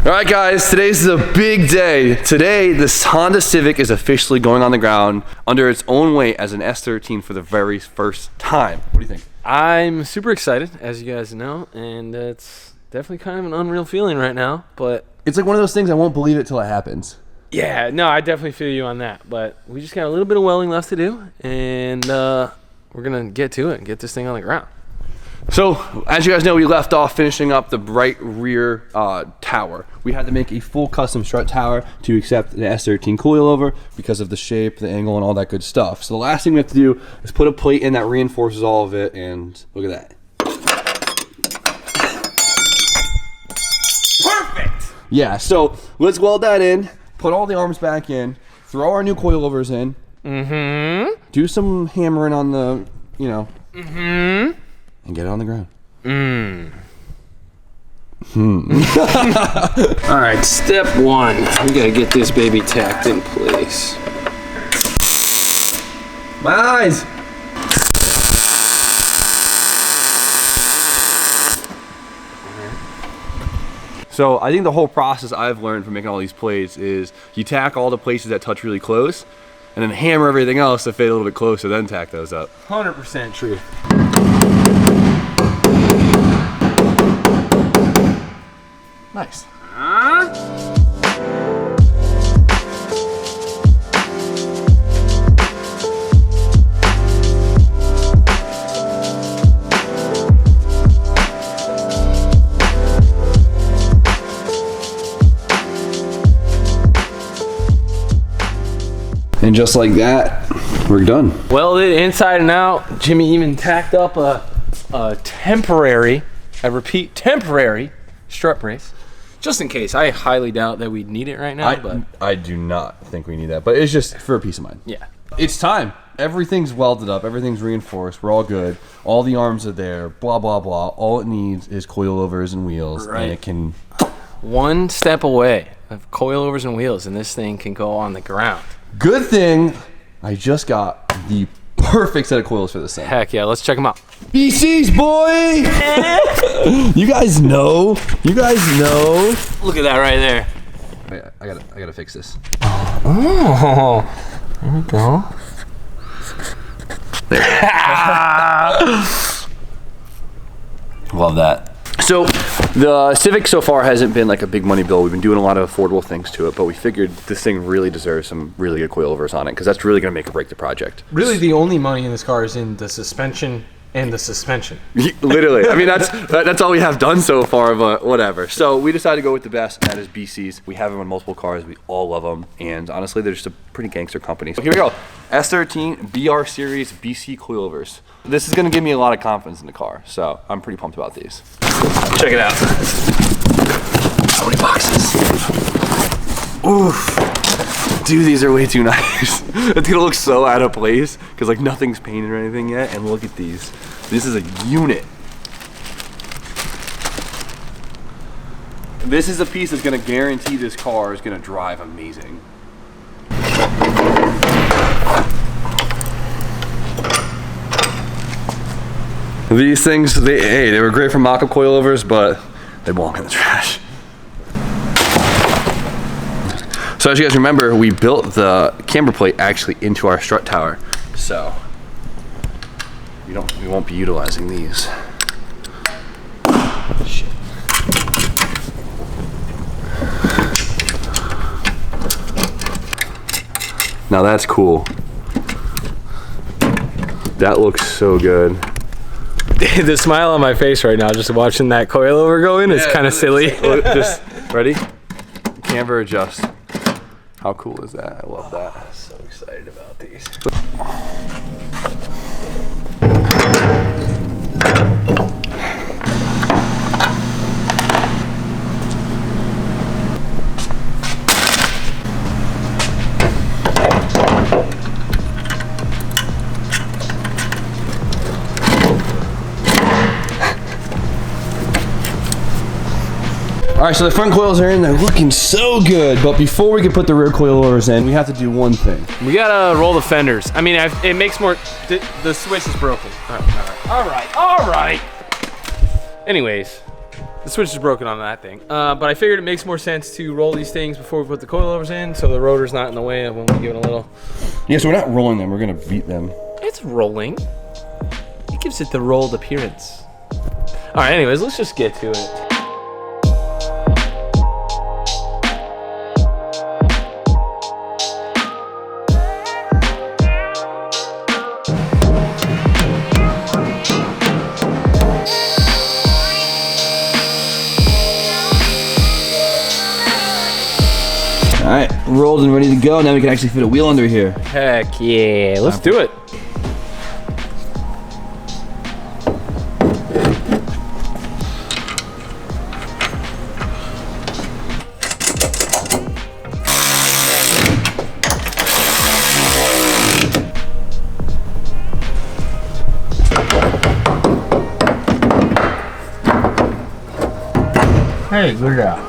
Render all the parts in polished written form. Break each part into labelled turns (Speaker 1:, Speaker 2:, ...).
Speaker 1: All right, guys, today's a big day. Today, this Honda Civic is officially going on the ground under its own weight as an S13 for the very first time. What do you think?
Speaker 2: I'm super excited, as you guys know, and it's definitely kind of an unreal feeling right now, but...
Speaker 1: It's like one of those things I won't believe it till it happens.
Speaker 2: Yeah, no, I definitely feel you on that, but we just got a little bit of welding left to do, and we're going to get to it and get this thing on the ground.
Speaker 1: So, as you guys know, we left off finishing up the right rear tower. We had to make a full custom strut tower to accept the S13 coilover because of the shape, the angle, and all that good stuff. So the last thing we have to do is put a plate in that reinforces all of it, and look at that.
Speaker 2: Perfect!
Speaker 1: Yeah, so let's weld that in, put all the arms back in, throw our new coilovers in, do some hammering on the, you know, and get it on the ground.
Speaker 2: All right, step one. We gotta get this baby tacked in place.
Speaker 1: My eyes! So I think the whole process I've learned from making all these plates is you tack all the places that touch really close, and then hammer everything else to fit a little bit closer, then tack those up.
Speaker 2: 100% true.
Speaker 1: Nice. And just like that, we're done.
Speaker 2: Welded inside and out. Jimmy even tacked up a temporary, I repeat, temporary strut brace. Just in case. I highly doubt that we'd need it right now, but
Speaker 1: I do not think we need that, but it's just for peace of mind.
Speaker 2: yeah.
Speaker 1: It's time. Everything's welded up, everything's reinforced, we're all good. All the arms are there, blah, blah, blah. All it needs is coilovers and wheels, and it can...
Speaker 2: One step away of coilovers and wheels, and this thing can go on the ground.
Speaker 1: Good thing I just got the perfect set of coils for this thing.
Speaker 2: Heck yeah, let's check them out.
Speaker 1: BC's, boy! You guys know. You guys know.
Speaker 2: Look at that right there.
Speaker 1: Wait, I gotta fix this.
Speaker 2: Oh, there we go.
Speaker 1: Love that. So the Civic so far hasn't been like a big money bill. We've been doing a lot of affordable things to it, but we figured this thing really deserves some really good coilovers on it because that's really going to make or break the project.
Speaker 2: Really, the only money in this car is in the suspension and the suspension.
Speaker 1: Literally. I mean, that's all we have done so far, but whatever. So we decided to go with the best, and that is BC's. We have them in multiple cars. We all love them, and honestly, they're just a pretty gangster company. So here we go. S13 BR Series BC coilovers. This is going to give me a lot of confidence in the car, so I'm pretty pumped about these. Check it out. So many boxes. Oof. Dude, these are way too nice. It's gonna look so out of place because like nothing's painted or anything yet. And look at these. This is a unit. This is a piece that's gonna guarantee this car is gonna drive amazing. These things, they were great for mock-up coilovers, but they belong in the trash. So as you guys remember, we built the camber plate actually into our strut tower, so we won't be utilizing these. Shit. Now that's cool. That looks so good.
Speaker 2: The smile on my face right now, just watching that coilover go in, is kind of silly.
Speaker 1: Just ready? Camber adjust. How cool is that? I love that.
Speaker 2: I'm so excited about these.
Speaker 1: All right, so the front coils are in, they're looking so good, but before we can put the rear coilovers in, we have to do one thing.
Speaker 2: We gotta roll the fenders. I mean, it makes more, the switch is broken. All right. Anyways, The switch is broken on that thing. But I figured it makes more sense to roll these things before we put the coilovers in, so the rotor's not in the way of when we give it a little.
Speaker 1: Yeah, so we're not rolling them. We're gonna beat them.
Speaker 2: It's rolling. It gives it the rolled appearance. All right, anyways, let's just get to it.
Speaker 1: All right, rolled and ready to go. Now we can actually fit a wheel under here.
Speaker 2: Heck yeah, let's do it. Hey, good job.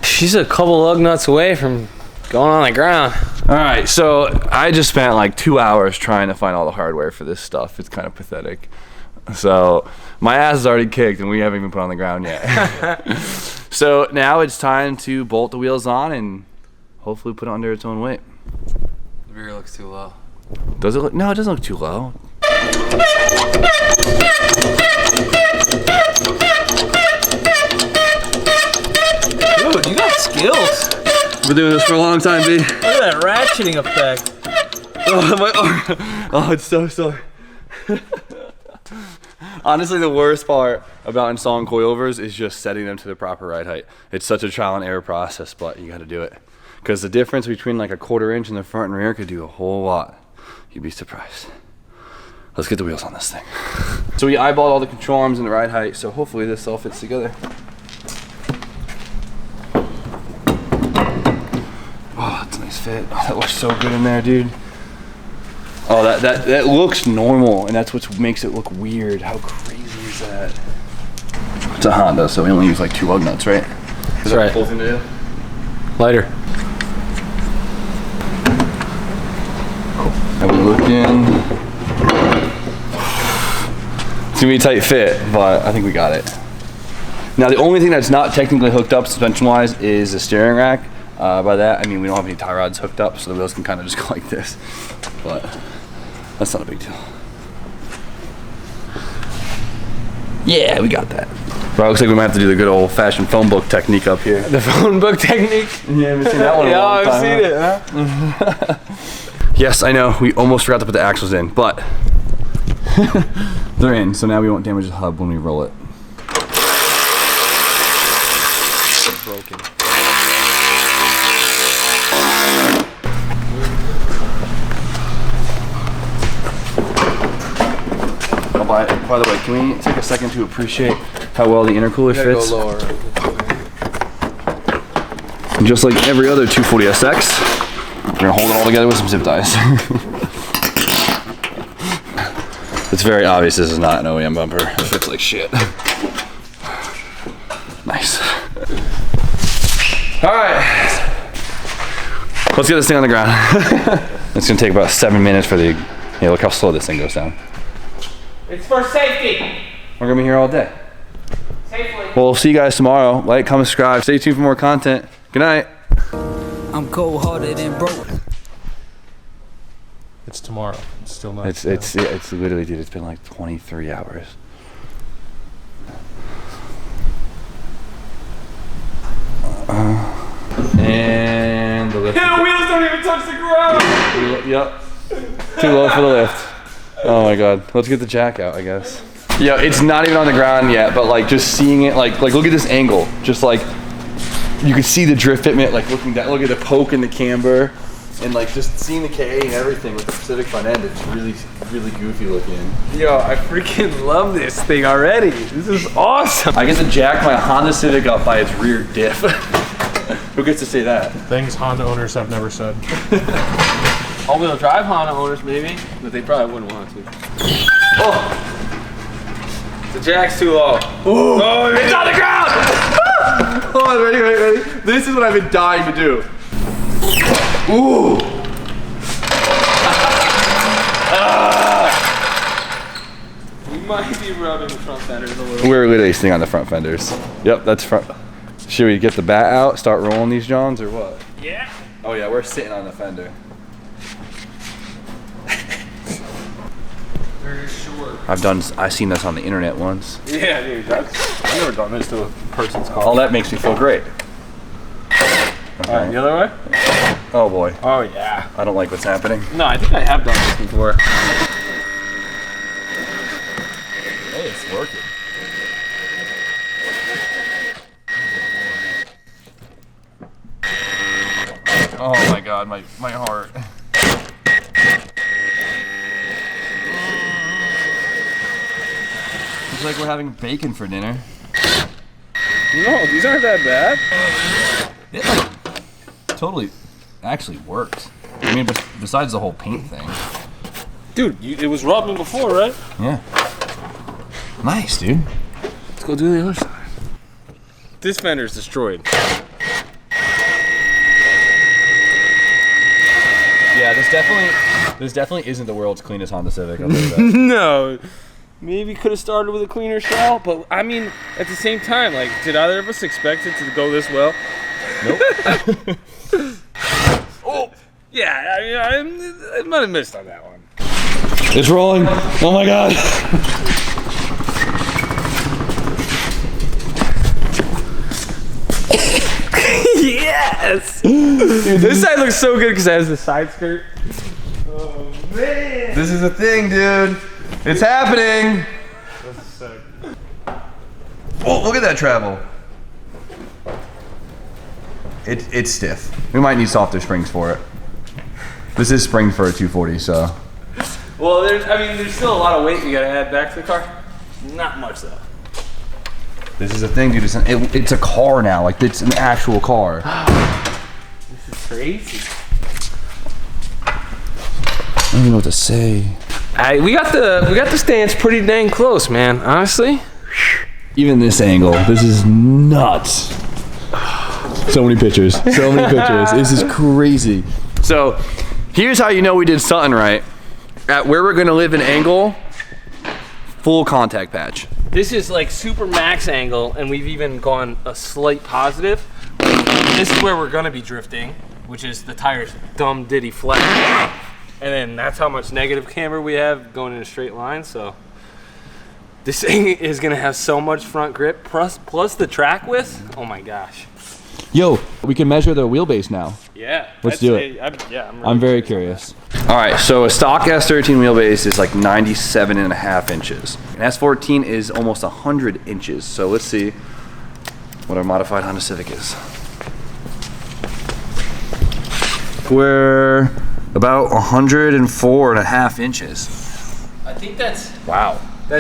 Speaker 2: She's a couple lug nuts away from going on the ground.
Speaker 1: All right, so I just spent like 2 hours trying to find all the hardware for this stuff. It's kind of pathetic. So my ass is already kicked and we haven't even put on the ground yet. So now it's time to bolt the wheels on and hopefully put it under its own weight.
Speaker 2: The rear looks too low.
Speaker 1: Does it look? No, it doesn't look too low.
Speaker 2: Dude, you got skills.
Speaker 1: Been doing this for a long time, B.
Speaker 2: Look at that ratcheting effect.
Speaker 1: Oh, my arm. Oh, it's so sore. Honestly, the worst part about installing coilovers is just setting them to the proper ride height. It's such a trial and error process, but you got to do it. Because the difference between like a 1/4 inch in the front and rear could do a whole lot. You'd be surprised. Let's get the wheels on this thing. So we eyeballed all the control arms and the ride height, so hopefully this all fits together. Oh, that's a nice fit. Oh, that looks so good in there, dude. Oh, that looks normal, and that's what makes it look weird. How crazy is that? It's a Honda, so we only use like 2 lug nuts, right?
Speaker 2: That's right.
Speaker 1: Whole thing to do?
Speaker 2: Lighter.
Speaker 1: And we look in. It's gonna be a tight fit, but I think we got it. Now the only thing that's not technically hooked up suspension-wise is the steering rack. By that, I mean we don't have any tie rods hooked up, so the wheels can kind of just go like this. But that's not a big deal. Yeah, we got that. Bro, looks like we might have to do the good old-fashioned phone book technique up here.
Speaker 2: The phone book technique?
Speaker 1: You haven't seen that one in a long time.
Speaker 2: Yeah, I've seen it, huh?
Speaker 1: Yes, I know, we almost forgot to put the axles in, but they're in, so now we won't damage the hub when we roll it.
Speaker 2: Broken.
Speaker 1: Oh, by the way, can we take a second to appreciate how well the intercooler fits?
Speaker 2: Go lower.
Speaker 1: And just like every other 240SX, we're gonna hold it all together with some zip ties. It's very obvious this is not an OEM bumper. It fits like shit. Nice. All right, let's get this thing on the ground. It's gonna take about 7 minutes for the, hey, look how slow this thing goes down.
Speaker 2: It's for safety.
Speaker 1: We're gonna be here all day.
Speaker 2: Safely.
Speaker 1: Well, we'll see you guys tomorrow. Like, comment, subscribe. Stay tuned for more content. Good night.
Speaker 3: I'm cold-hearted and broke.
Speaker 4: It's tomorrow. It's still not.
Speaker 1: It's literally, dude, it's been like 23 hours. And the lift.
Speaker 2: The wheels don't even touch the ground.
Speaker 1: Yep. Too low for the lift. Oh my god. Let's get the jack out, I guess. Yeah, it's not even on the ground yet, but like just seeing it, like look at this angle. Just like you can see the drift fitment, like looking down. Look at the poke and the camber, and like just seeing the KA and everything with the Pacific front end. It's really, really goofy looking.
Speaker 2: Yo, I freaking love this thing already. This is awesome.
Speaker 1: I get to jack my Honda Civic up by its rear diff. Who gets to say that?
Speaker 4: Things Honda owners have never said.
Speaker 2: All-wheel drive Honda owners maybe, but they probably wouldn't want to.
Speaker 1: Oh,
Speaker 2: The jack's too low.
Speaker 1: oh, it's on the ground! Hold on, ready? This is what I've been dying to do. Ooh.
Speaker 2: might be rubbing the front fenders a little.
Speaker 1: We're literally sitting on the front fenders. Yep, that's front. Should we get the bat out, start rolling these Johns, or what?
Speaker 2: Yeah.
Speaker 1: Oh yeah, we're sitting on the fender.
Speaker 2: Very short.
Speaker 1: I've seen this on the internet once.
Speaker 2: Yeah, dude. I've never done this to a person's car.
Speaker 1: All that makes me feel great.
Speaker 2: All right, the other way?
Speaker 1: Oh boy.
Speaker 2: Oh, yeah.
Speaker 1: I don't like what's happening.
Speaker 2: No, I think I have done this before.
Speaker 1: Hey, it's working. Oh my god, my heart. It's like we're having bacon for dinner.
Speaker 2: No, these aren't that bad.
Speaker 1: It like totally actually worked. I mean, besides the whole paint thing.
Speaker 2: Dude, it was rubbing before, right?
Speaker 1: Yeah. Nice, dude.
Speaker 2: Let's go do the other side. This fender's destroyed.
Speaker 1: Yeah, this definitely isn't the world's cleanest Honda Civic. I'll tell you that.
Speaker 2: No. Maybe could have started with a cleaner shell, but I mean, at the same time, like, did either of us expect it to go this well?
Speaker 1: Nope.
Speaker 2: Oh, yeah, I mean, I might have missed on that one.
Speaker 1: It's rolling. Oh my god.
Speaker 2: Yes! Dude, this side looks so good because it has the side skirt. Oh, man.
Speaker 1: This is a thing, dude. It's happening.
Speaker 4: That's sick.
Speaker 1: Oh, look at that travel. It's stiff. We might need softer springs for it. This is spring for a 240, so.
Speaker 2: Well, there's still a lot of weight you gotta add back to the car. Not much though.
Speaker 1: This is a thing, dude. It's a car now. Like, it's an actual car.
Speaker 2: This is crazy.
Speaker 1: I don't even know what to say.
Speaker 2: We got the stance pretty dang close, man. Honestly.
Speaker 1: Even this angle, this is nuts. So many pictures. So many pictures. This is crazy. So, here's how you know we did something right. At where we're gonna live in angle, full contact patch.
Speaker 2: This is like super max angle, and we've even gone a slight positive. This is where we're gonna be drifting, which is the tires dumb ditty flat. And then that's how much negative camber we have going in a straight line. So this thing is gonna have so much front grip, plus the track width. Oh my gosh.
Speaker 1: Yo, we can measure the wheelbase now.
Speaker 2: Yeah.
Speaker 1: Let's do it.
Speaker 2: I'm
Speaker 1: very curious. All right, so a stock S13 wheelbase is like 97.5 inches. An S14 is almost 100 inches. So let's see what our modified Honda Civic is. We're about 104.5 inches.
Speaker 2: I think that's
Speaker 1: Wow.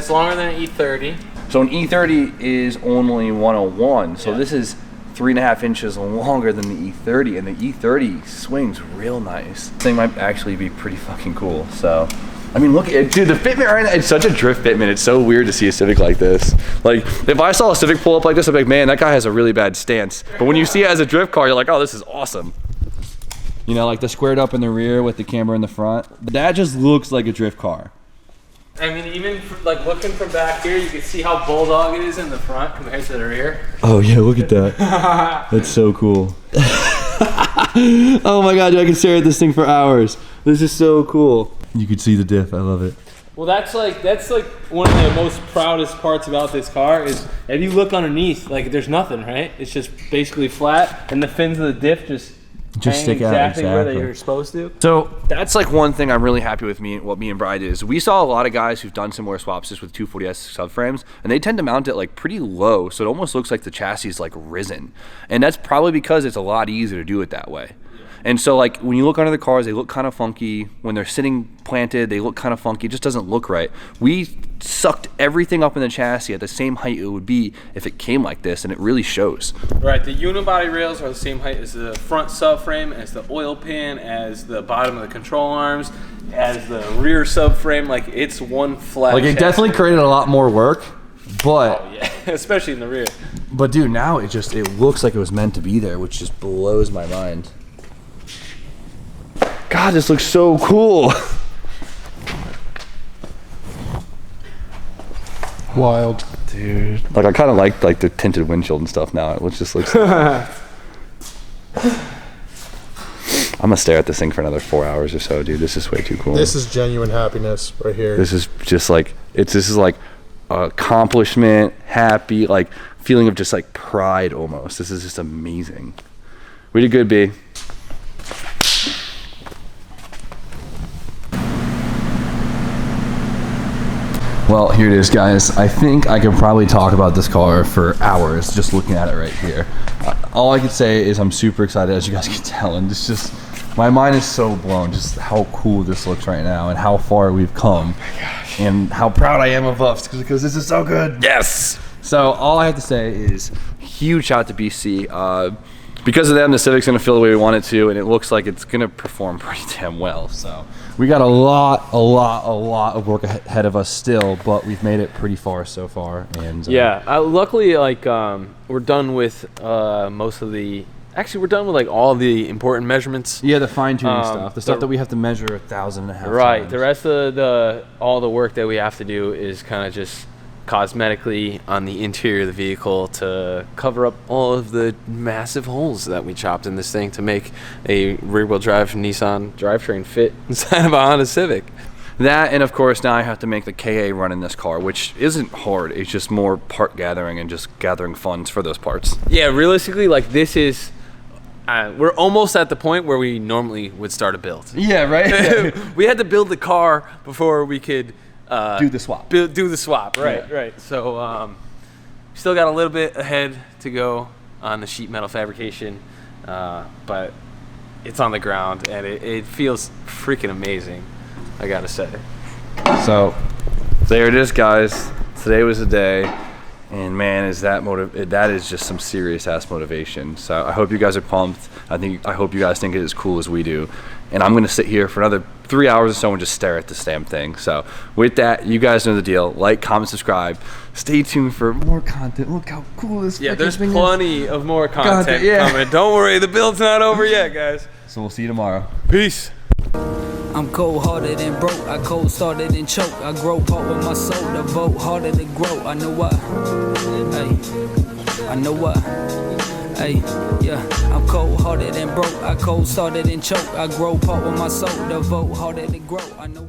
Speaker 2: longer than an E30.
Speaker 1: So an E30 is only 101. So this is 3.5 inches longer than the E30, and the E30 swings real nice. This thing might actually be pretty fucking cool. So, I mean, look at dude, the fitment right now, it's such a drift fitment. It's so weird to see a Civic like this. Like, if I saw a Civic pull up like this, I'd be like, man, that guy has a really bad stance. But when you see it as a drift car, you're like, oh, this is awesome. You know, like the squared up in the rear with the camber in the front. That just looks like a drift car.
Speaker 2: I mean, even like looking from back here, you can see how bulldog it is in the front compared to the rear.
Speaker 1: Oh yeah, look at that. That's so cool. Oh my god, dude, I can stare at this thing for hours. This is so cool. You can see the diff, I love it.
Speaker 2: Well, that's like one of the most proudest parts about this car is if you look underneath, like there's nothing, right? It's just basically flat, and the fins of the diff just
Speaker 1: stick out
Speaker 2: exactly where they are supposed to.
Speaker 1: So that's like one thing I'm really happy with what me and Bride did is we saw a lot of guys who've done similar swaps just with 240S subframes, and they tend to mount it like pretty low, so it almost looks like the chassis is like risen. And that's probably because it's a lot easier to do it that way. And so like when you look under the cars, they look kind of funky. When they're sitting planted, they look kind of funky. It just doesn't look right. We sucked everything up in the chassis at the same height it would be if it came like this, and it really shows.
Speaker 2: Right, the unibody rails are the same height as the front subframe, as the oil pan, as the bottom of the control arms, as the rear subframe. Like it's one flat
Speaker 1: Like it
Speaker 2: chassis.
Speaker 1: definitely created a lot more work, but
Speaker 2: Oh yeah, especially in the rear.
Speaker 1: But dude, now it looks like it was meant to be there, which just blows my mind. God, this looks so cool.
Speaker 4: Wild.
Speaker 1: Dude. Like, I kind of like the tinted windshield and stuff now. It just looks... I'm gonna stare at this thing for another 4 hours or so, dude. This is way too cool.
Speaker 4: This is genuine happiness right here.
Speaker 1: This is just like, this is like accomplishment, happy, like feeling of just like pride almost. This is just amazing. We did good, B. Well, here it is, guys. I think I could probably talk about this car for hours just looking at it right here. All I could say is I'm super excited, as you guys can tell, and it's just, my mind is so blown just how cool this looks right now and how far we've come. Oh my gosh. And how proud I am of us because this is so good. Yes! So all I have to say is huge shout out to BC. Because of them, the Civic's gonna feel the way we want it to, and it looks like it's gonna perform pretty damn well. So we got a lot of work ahead of us still, but we've made it pretty far so far. And
Speaker 2: yeah, luckily, like we're done with most of the. Actually, we're done with like all the important measurements.
Speaker 1: Yeah, the fine tuning stuff, the stuff that we have to measure 1,500
Speaker 2: Right.
Speaker 1: times.
Speaker 2: The rest of all the work that we have to do is kind of just cosmetically on the interior of the vehicle to cover up all of the massive holes that we chopped in this thing to make a rear-wheel drive Nissan drivetrain fit inside of a Honda Civic.
Speaker 1: That, and of course now I have to make the KA run in this car, which isn't hard. It's just more part gathering and just gathering funds for those parts.
Speaker 2: Yeah, realistically, like this is we're almost at the point where we normally would start a build.
Speaker 1: Yeah, right.
Speaker 2: We had to build the car before we could
Speaker 1: do the swap.
Speaker 2: Do the swap, right,
Speaker 1: Yeah.
Speaker 2: right. So still got a little bit ahead to go on the sheet metal fabrication, but it's on the ground and it feels freaking amazing, I gotta say.
Speaker 1: So there it is, guys. Today was the day, and man, is that that is just some serious ass motivation. So I hope you guys are pumped. I hope you guys think it as cool as we do. And I'm gonna sit here for another 3 hours or so and just stare at this damn thing. So with that, you guys know the deal. Like, comment, subscribe. Stay tuned for more content. Look how cool this
Speaker 2: Yeah,
Speaker 1: freaking
Speaker 2: there's
Speaker 1: thing
Speaker 2: plenty of more content
Speaker 1: yeah.
Speaker 2: coming. Don't worry, the build's not over yet, guys.
Speaker 1: So we'll see you tomorrow.
Speaker 2: Peace.
Speaker 3: I'm cold-hearted and broke. I cold-started and choke. I grow part with my soul. The vote harder to grow. I know what. Hey, I know what. Hey, yeah. I'm cold-hearted and broke. I cold-started and choke. I grow part with my soul. The vote harder to grow. I know.